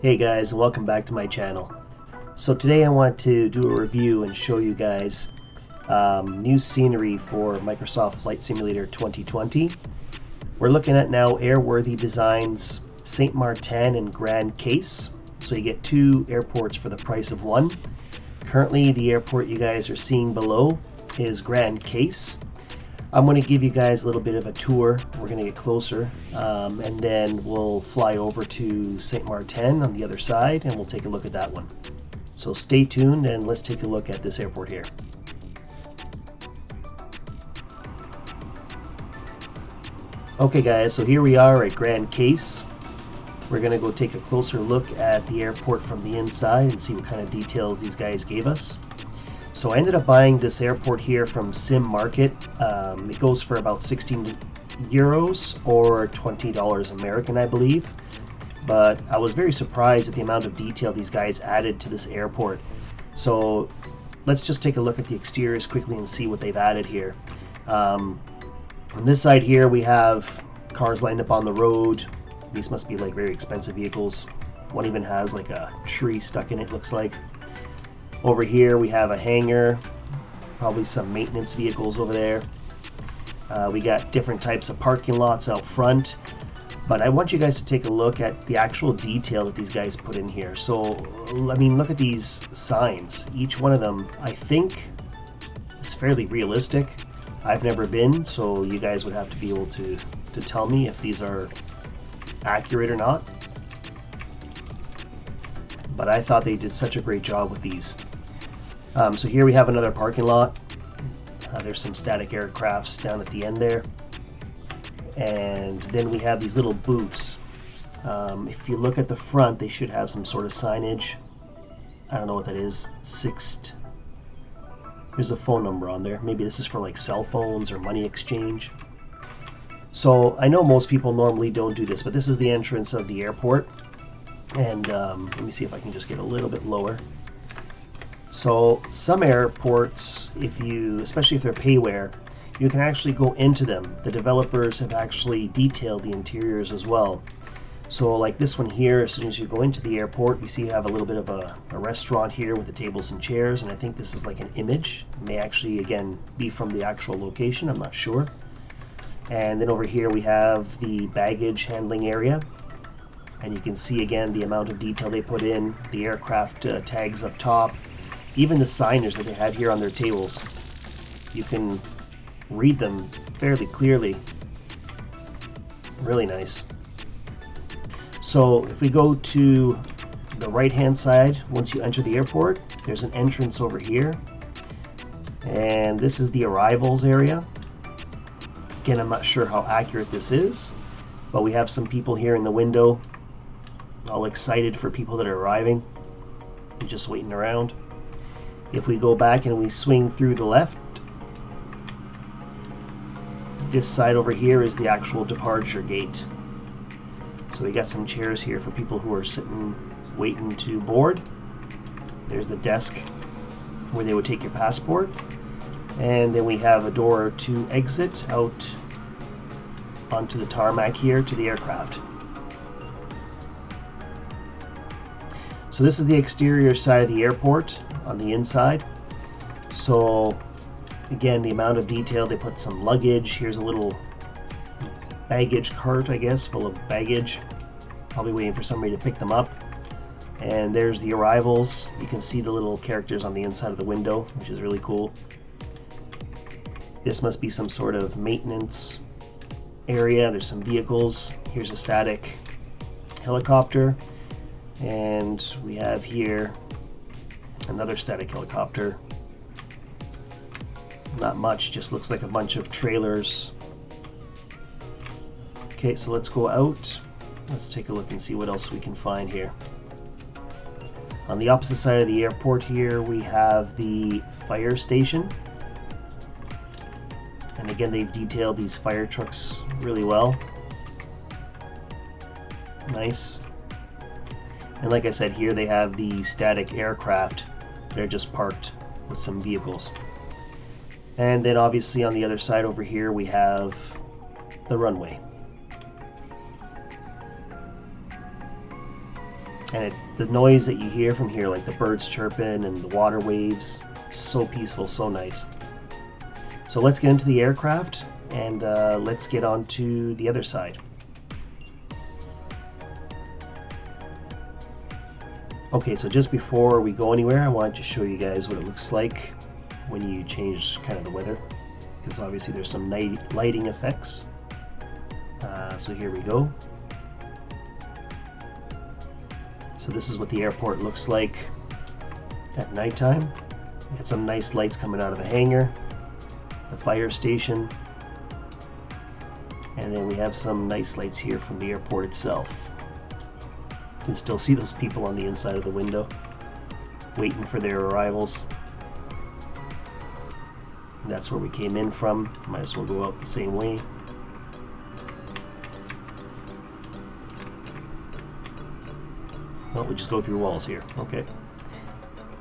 Hey guys, and welcome back to my channel. So today I want to do a review and show you guys new scenery for Microsoft Flight Simulator 2020. We're looking at now Airworthy Designs St. Maarten and Grand Case. So you get two airports for the price of one. Currently the airport you guys are seeing below is Grand Case. I'm going to give you guys a little bit of a tour. We're going to get closer and then we'll fly over to St. Maarten on the other side and we'll take a look at that one. So stay tuned and let's take a look at this airport here. Okay guys, so here we are at Grand Case. We're going to go take a closer look at the airport from the inside and see what kind of details these guys gave us. So I ended up buying this airport here from Simmarket. It goes for about 16 euros or $20 American, I believe. But I was very surprised at the amount of detail these guys added to this airport. So let's just take a look at the exteriors quickly and see what they've added here. On this side here we have cars lined up on the road. These must be like very expensive vehicles. One even has like a tree stuck in it, looks like. Over here we have a hangar, probably some maintenance vehicles over there. We got different types of parking lots out front, but I want you guys to take a look at the actual detail that these guys put in here. So, I mean, look at these signs. Each one of them, I think, is fairly realistic. I've never been, so you guys would have to be able to tell me if these are accurate or not. But I thought they did such a great job with these. So here we have another parking lot. There's some static aircrafts down at the end there. And then we have these little booths. If you look at the front, they should have some sort of signage. I don't know what that is. There's a phone number on there. Maybe this is for like cell phones or money exchange. So I know most people normally don't do this, but this is the entrance of the airport. And let me see if I can just get a little bit lower. So some airports, especially if they're payware, you can actually go into them. The developers have actually detailed the interiors as well. So like this one here, as soon as you go into the airport, you see you have a little bit of a restaurant here with the tables and chairs, and I think this is like an image. It may actually, again, be from the actual location, I'm not sure. And then over here we have the baggage handling area. And you can see again the amount of detail they put in, the aircraft tags up top, even the signage that they have here on their tables. You can read them fairly clearly. Really nice. So if we go to the right hand side, once you enter the airport, there's an entrance over here. And this is the arrivals area. Again, I'm not sure how accurate this is, but we have some people here in the window, all excited for people that are arriving and just waiting around. If we go back and we swing through the left, this side over here is the actual departure gate. So we got some chairs here for people who are sitting waiting to board. There's the desk where they would take your passport, and then we have a door to exit out onto the tarmac here to the aircraft. So this is the exterior side of the airport on the inside. So again, the amount of detail, they put some luggage. Here's a little baggage cart, I guess, full of baggage. Probably waiting for somebody to pick them up. And there's the arrivals. You can see the little characters on the inside of the window, which is really cool. This must be some sort of maintenance area. There's some vehicles. Here's a static helicopter. And we have here another static helicopter. Not much, just looks like a bunch of trailers. Okay, so let's go out. Let's take a look and see what else we can find here. On the opposite side of the airport here, we have the fire station. And again, they've detailed these fire trucks really well. Nice. And like I said, here they have the static aircraft. They're just parked with some vehicles. And then obviously on the other side over here we have the runway. And the noise that you hear from here, like the birds chirping and the water waves, so peaceful, so nice. So let's get into the aircraft and let's get on to the other side. Okay, so just before we go anywhere, I wanted to show you guys what it looks like when you change kind of the weather, because obviously there's some lighting effects. So here we go. So this is what the airport looks like at nighttime. We had some nice lights coming out of the hangar, the fire station, and then we have some nice lights here from the airport itself. You can still see those people on the inside of the window waiting for their arrivals. And that's where we came in from. Might as well go out the same way. Well, we just go through walls here. Okay.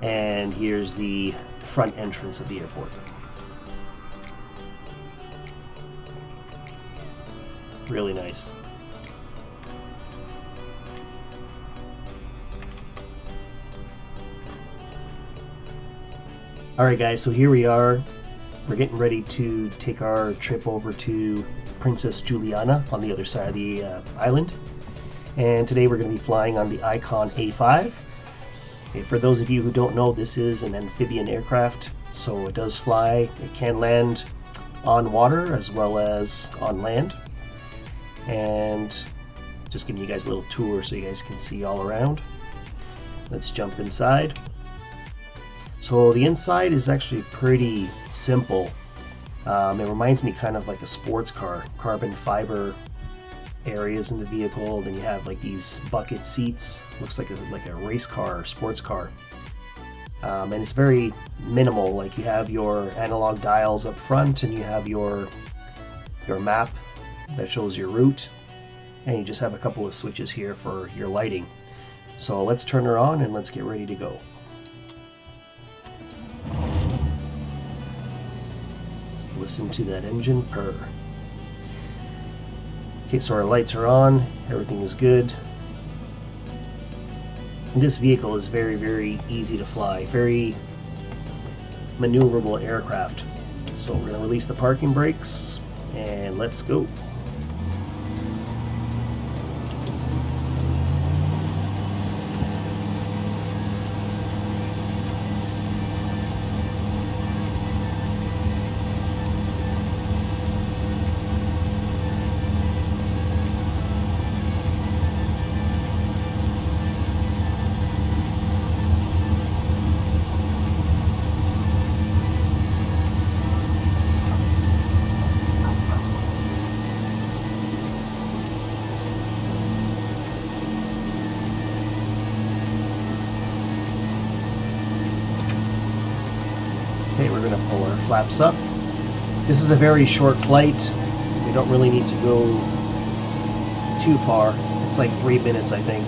And here's the front entrance of the airport. Really nice. Alright guys, so here we are. We're getting ready to take our trip over to Princess Juliana on the other side of the island. And today we're going to be flying on the Icon A5. Okay, for those of you who don't know, this is an amphibian aircraft, so it does fly. It can land on water as well as on land. And just giving you guys a little tour so you guys can see all around. Let's jump inside. So the inside is actually pretty simple. It reminds me kind of like a sports car, carbon fiber areas in the vehicle. Then you have like these bucket seats. Looks like a race car or sports car. And it's very minimal. Like you have your analog dials up front, and you have your map that shows your route, and you just have a couple of switches here for your lighting. So let's turn her on and let's get ready to go. Listen to that engine purr. Okay, so our lights are on, everything is good. And this vehicle is very, very easy to fly, very maneuverable aircraft. So we're going to release the parking brakes and let's go. Okay, we're going to pull our flaps up. This is a very short flight. We don't really need to go too far. It's like 3 minutes, I think.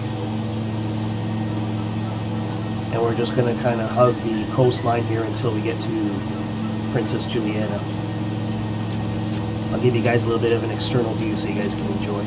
And we're just going to kind of hug the coastline here until we get to Princess Juliana. I'll give you guys a little bit of an external view so you guys can enjoy.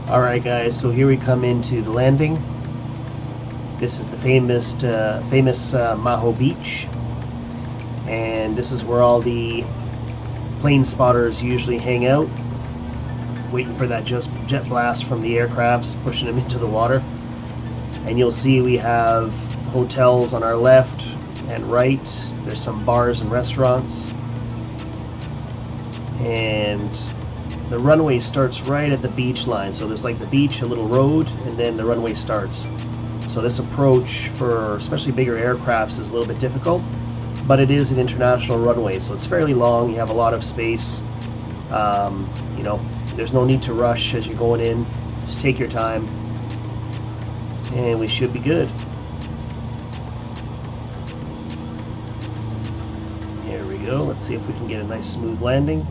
Alright guys, so here we come into the landing. This is the famous Maho Beach, and this is where all the plane spotters usually hang out, waiting for that jet blast from the aircrafts, pushing them into the water. And you'll see we have hotels on our left and right. There's some bars and restaurants. And and the runway starts right at the beach line. So there's like the beach, a little road, and then the runway starts. So this approach for especially bigger aircrafts is a little bit difficult, but it is an international runway, so it's fairly long. You have a lot of space. You know, there's no need to rush as you're going in. Just take your time, and we should be good. Here we go. Let's see if we can get a nice smooth landing.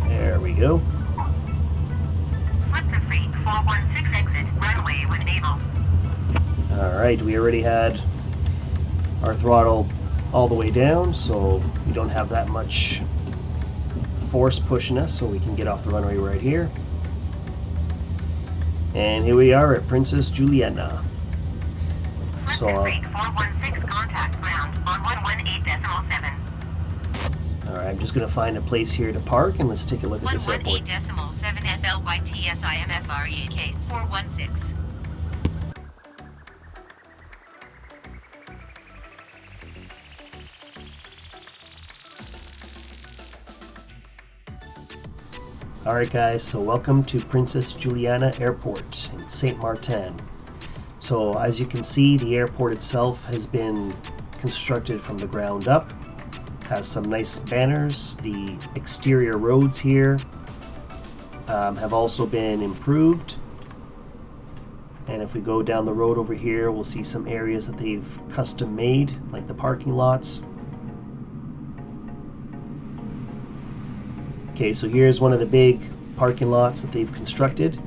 There we go. Flip to free 416 exit runway with naval. Alright, we already had our throttle all the way down, so we don't have that much force pushing us, so we can get off the runway right here. And here we are at Princess Juliana. So, 416 contact ground on 118.7. Alright, I'm just going to find a place here to park, and let's take a look at this airport. 118.7 FLYTSIMFREAK 416. Alright guys, so welcome to Princess Juliana Airport in St. Maarten. So as you can see, the airport itself has been constructed from the ground up. Has some nice banners. The exterior roads here have also been improved. And if we go down the road over here, we'll see some areas that they've custom made, like the parking lots. Okay, so here's one of the big parking lots that they've constructed.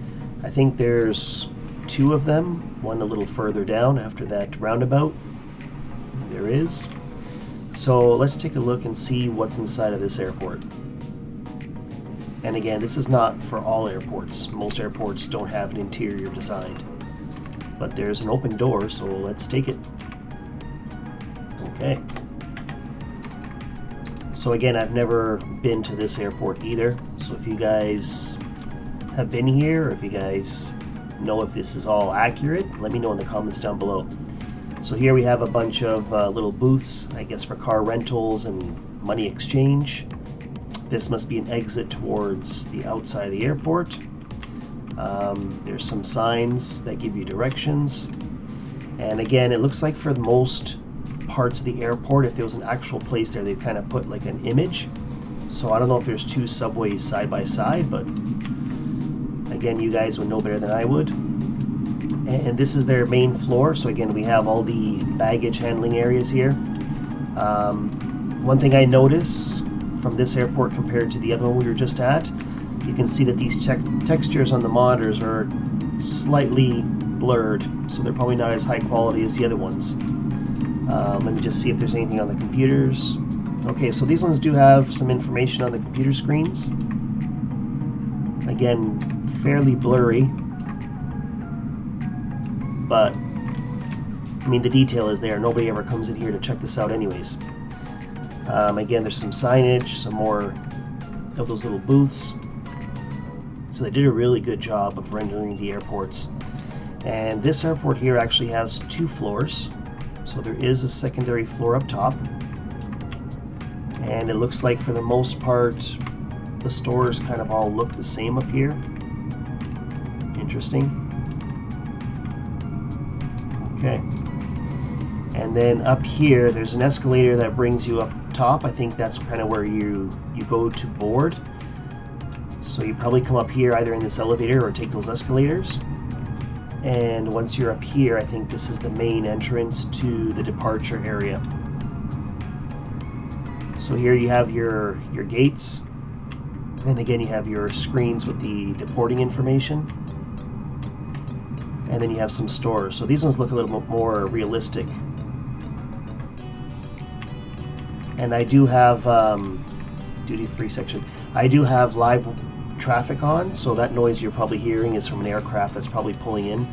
I think there's two of them, one a little further down after that roundabout. There is. So let's take a look and see what's inside of this airport. And again, this is not for all airports. Most airports don't have an interior designed. But there's an open door, so let's take it. Okay. So again, I've never been to this airport either. So if you guys have been here, or if you guys know if this is all accurate, let me know in the comments down below. So here we have a bunch of little booths, I guess for car rentals and money exchange. This must be an exit towards the outside of the airport. There's some signs that give you directions. And again, it looks like for the most parts of the airport, if there was an actual place there, they've kind of put like an image. So I don't know if there's two subways side by side, but again, you guys would know better than I would. And this is their main floor. So again, we have all the baggage handling areas here. One thing I notice from this airport compared to the other one we were just at, you can see that these textures on the monitors are slightly blurred, so they're probably not as high quality as the other ones. Let me just see if there's anything on the computers. Okay, so these ones do have some information on the computer screens. Again, fairly blurry, but I mean the detail is there. Nobody ever comes in here to check this out anyways. Again, there's some signage, some more of those little booths. So they did a really good job of rendering the airports. And this airport here actually has two floors. So there is a secondary floor up top. And it looks like for the most part, the stores kind of all look the same up here. Interesting. Okay. And then up here, there's an escalator that brings you up top. I think that's kind of where you go to board. So you probably come up here either in this elevator or take those escalators. And once you're up here, I think this is the main entrance to the departure area. So here you have your gates. And again, you have your screens with the deporting information. And then you have some stores. So these ones look a little bit more realistic. And I do have duty-free section. I do have live traffic on, so that noise you're probably hearing is from an aircraft that's probably pulling in.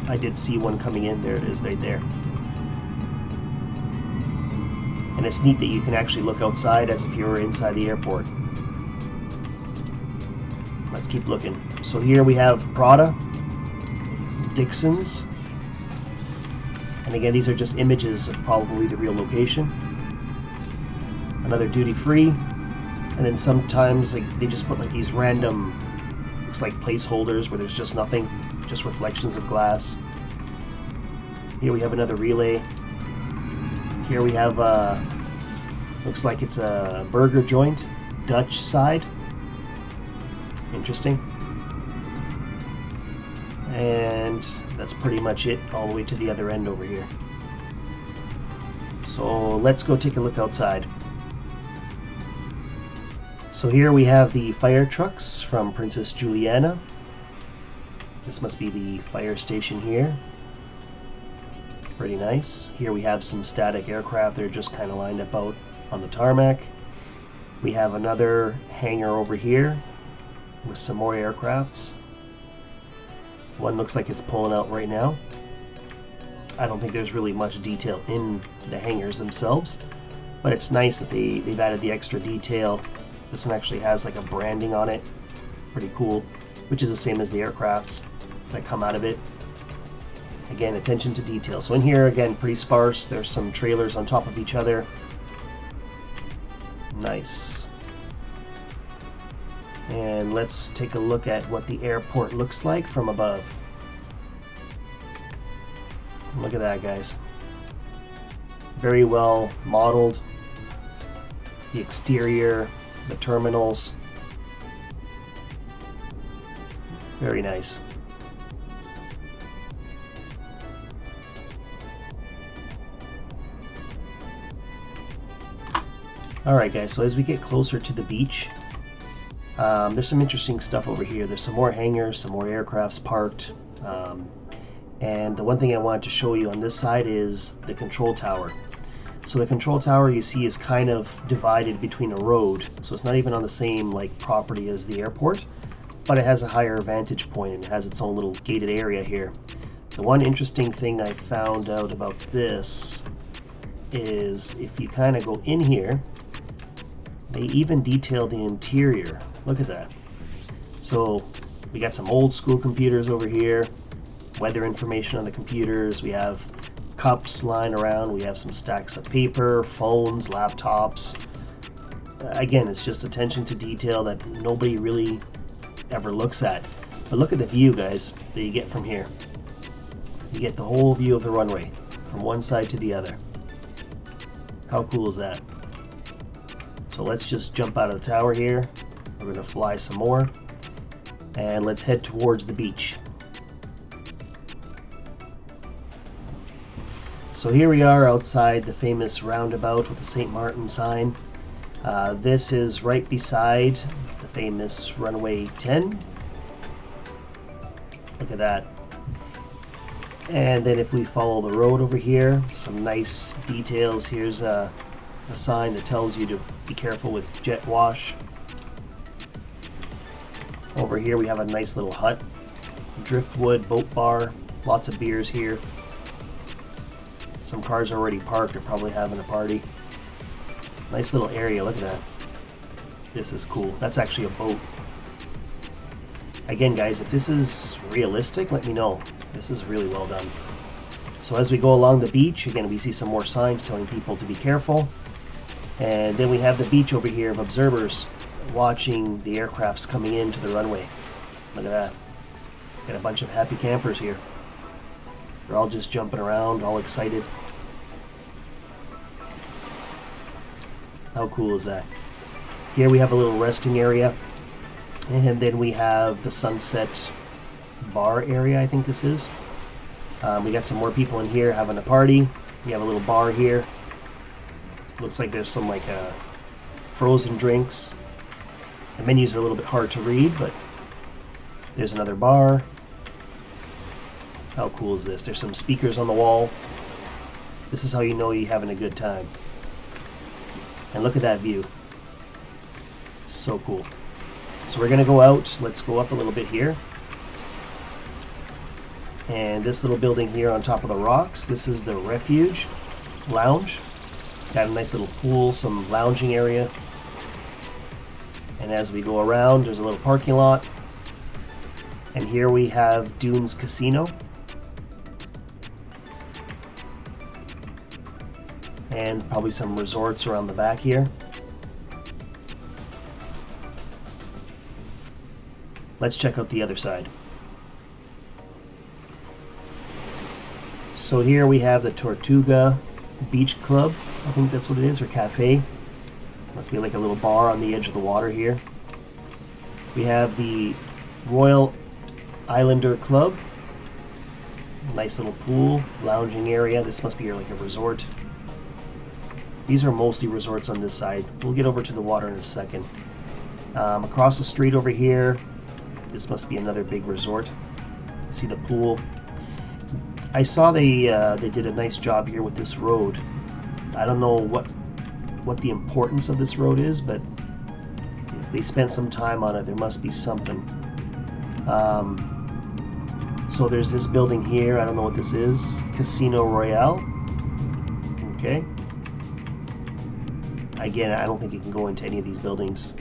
I did see one coming in. There it is right there. And it's neat that you can actually look outside as if you were inside the airport. Let's keep looking. So here we have Prada, Dixon's, And again, these are just images of probably the real location. Another duty free. And then sometimes they just put like these random, looks like placeholders where there's just nothing, just reflections of glass. Here we have another relay. Here we have, looks like it's a burger joint, Dutch side. Interesting. And that's pretty much it all the way to the other end over here. So let's go take a look outside. So here we have the fire trucks from Princess Juliana. This must be the fire station here. Pretty nice. Here we have some static aircraft. They're just kind of lined up out on the tarmac. We have another hangar over here with some more aircrafts. One looks like it's pulling out right now. I don't think there's really much detail in the hangars themselves, but it's nice that they've added the extra detail. This one actually has like a branding on it. Pretty cool, which is the same as the aircrafts that come out of it. Again, attention to detail. So in here, again, pretty sparse. There's some trailers on top of each other. Nice. And let's take a look at what the airport looks like from above. Look at that, guys. Very well modeled. The exterior, the terminals. Very nice. Alright guys, so as we get closer to the beach, there's some interesting stuff over here. There's some more hangars, some more aircrafts parked. And the one thing I wanted to show you on this side is the control tower. So the control tower you see is kind of divided between a road. So it's not even on the same like property as the airport, but it has a higher vantage point and it has its own little gated area here. The one interesting thing I found out about this is if you kind of go in here, they even detail the interior. Look at that. So we got some old school computers over here, weather information on the computers, we have cups lying around, we have some stacks of paper, phones, laptops. Again, it's just attention to detail that nobody really ever looks at. But look at the view, guys, that you get from here. You get the whole view of the runway from one side to the other. How cool is that? So let's just jump out of the tower here. We're going to fly some more. And let's head towards the beach. So here we are outside the famous roundabout with the St. Maarten sign. This is right beside the famous runway 10. Look at that. And then if we follow the road over here, some nice details. Here's a sign that tells you to be careful with jet wash. Over here we have a nice little hut, driftwood, boat bar, lots of beers here. Some cars are already parked, they're probably having a party. Nice little area, look at that. This is cool. That's actually a boat. Again guys, if this is realistic, let me know. This is really well done. So as we go along the beach, again we see some more signs telling people to be careful. And then we have the beach over here of observers watching the aircrafts coming into the runway. Look at that. Got a bunch of happy campers here. They're all just jumping around, all excited. How cool is that? Here we have a little resting area. And then we have the sunset bar area, I think this is. We got some more people in here having a party. We have a little bar here. Looks like there's some like frozen drinks. The menus are a little bit hard to read, but there's another bar. How cool is this? There's some speakers on the wall. This is how you know you're having a good time. And look at that view. It's so cool. So we're gonna go out. Let's go up a little bit here. And this little building here on top of the rocks, this is the Refuge Lounge. Got a nice little pool, some lounging area. And as we go around, there's a little parking lot. And here we have Dunes Casino. and probably some resorts around the back here. Let's check out the other side. So here we have the Tortuga Beach Club, I think that's what it is, or cafe. Must be like a little bar on the edge of the water here. We have the Royal Islander Club. Nice little pool, lounging area. This must be like a resort. These are mostly resorts on this side. We'll get over to the water in a second. Across the street over here, this must be another big resort. See the pool. I saw they did a nice job here with this road. I don't know what the importance of this road is, but if they spent some time on it, there must be something. So there's this building here. I don't know what this is. Casino Royale. Okay. Again, I don't think you can go into any of these buildings.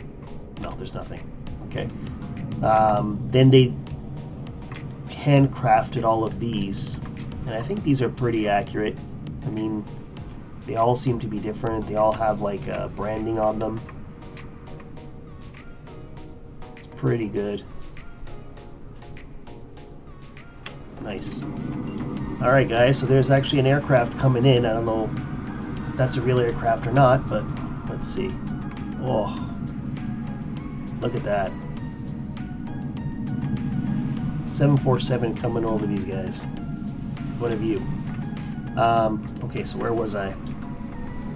No, there's nothing. Okay. Then they handcrafted all of these, and I think these are pretty accurate. I mean, they all seem to be different. They all have like branding on them. It's pretty good. Nice. Alright guys, so there's actually an aircraft coming in. I don't know if that's a real aircraft or not, but let's see. Oh, look at that. 747 coming over these guys. What a view. Okay, so where was I?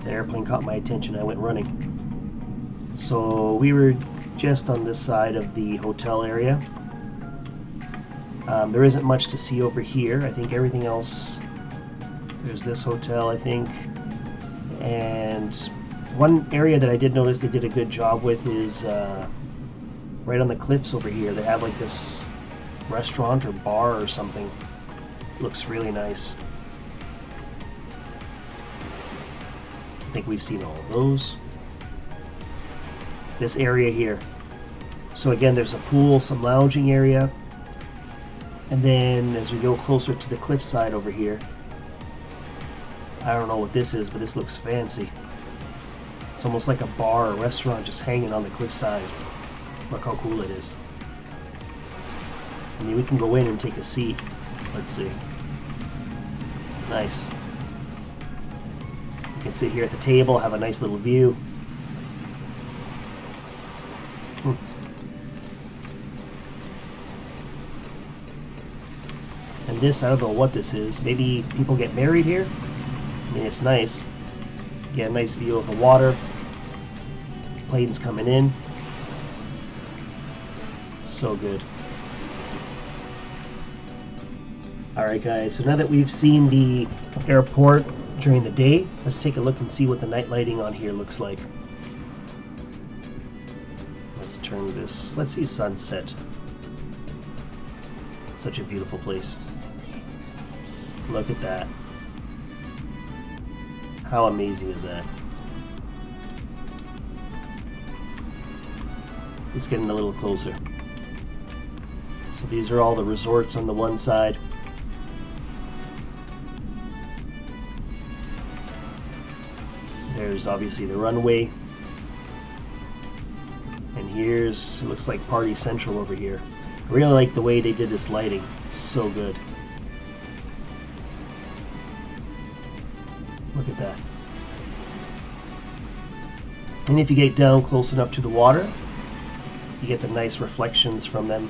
The airplane caught my attention. I went running. So we were just on this side of the hotel area. There isn't much to see over here. I think everything else, there's this hotel, I think. And one area that I did notice they did a good job with is right on the cliffs over here. They have like this restaurant or bar or something. Looks really nice. I think we've seen all of those. This area here. So again, there's a pool, some lounging area. And then as we go closer to the cliffside over here, I don't know what this is, but this looks fancy. It's almost like a bar or restaurant just hanging on the cliffside. Look how cool it is. I mean, we can go in and take a seat. Let's see. Nice. You can sit here at the table, have a nice little view. And this, I don't know what this is. Maybe people get married here? I mean, it's nice. Get a nice view of the water. Planes coming in. So good. Alright guys, so now that we've seen the airport during the day, let's take a look and see what the night lighting on here looks like. Let's turn this, let's see sunset. Such a beautiful place. Look at that. How amazing is that? It's getting a little closer. So these are all the resorts on the one side. There's obviously the runway. And here's, it looks like Party Central over here. I really like the way they did this lighting. It's so good. Look at that. And if you get down close enough to the water, you get the nice reflections from them.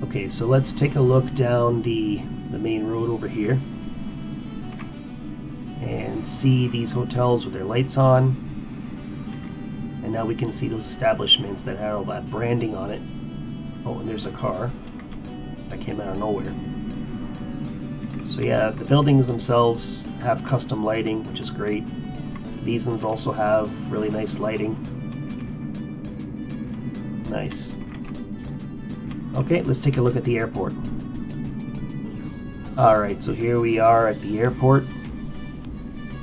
Okay, so let's take a look down the main road over here and see these hotels with their lights on. And now we can see those establishments that had all that branding on it. Oh, and there's a car that came out of nowhere. So yeah, the buildings themselves have custom lighting, which is great. These ones also have really nice lighting. Nice. Okay, let's take a look at the airport. Alright, so here we are at the airport.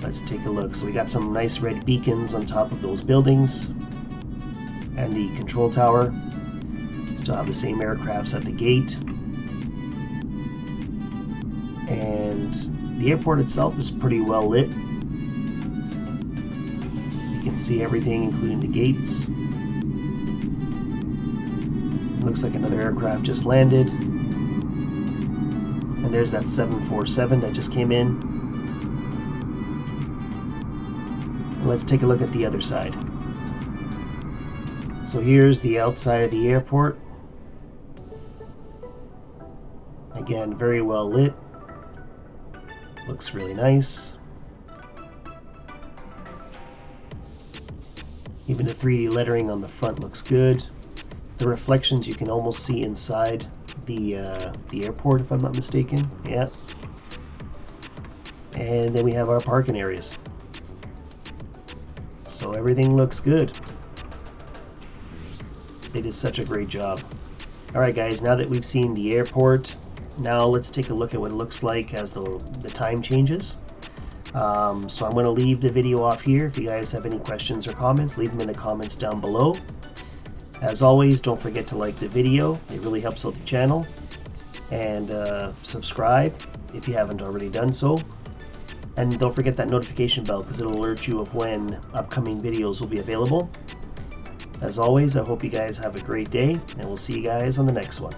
Let's take a look. So we got some nice red beacons on top of those buildings. And the control tower. Still have the same aircrafts at the gate. And the airport itself is pretty well lit. see everything, including the gates. Looks like another aircraft just landed. And there's that 747 that just came in. And let's take a look at the other side. So here's the outside of the airport. Again, very well lit. Looks really nice. Even the 3D lettering on the front looks good. The reflections you can almost see inside the airport, if I'm not mistaken. Yeah. And then we have our parking areas. So everything looks good. They did such a great job. Alright guys, now that we've seen the airport, now let's take a look at what it looks like as the time changes. So I'm going to leave the video off here. If you guys have any questions or comments, leave them in the comments down below. As always, don't forget to like the video. It really helps out the channel. And subscribe if you haven't already done so. And don't forget that notification bell because it'll alert you of when upcoming videos will be available. As always, I hope you guys have a great day, and we'll see you guys on the next one.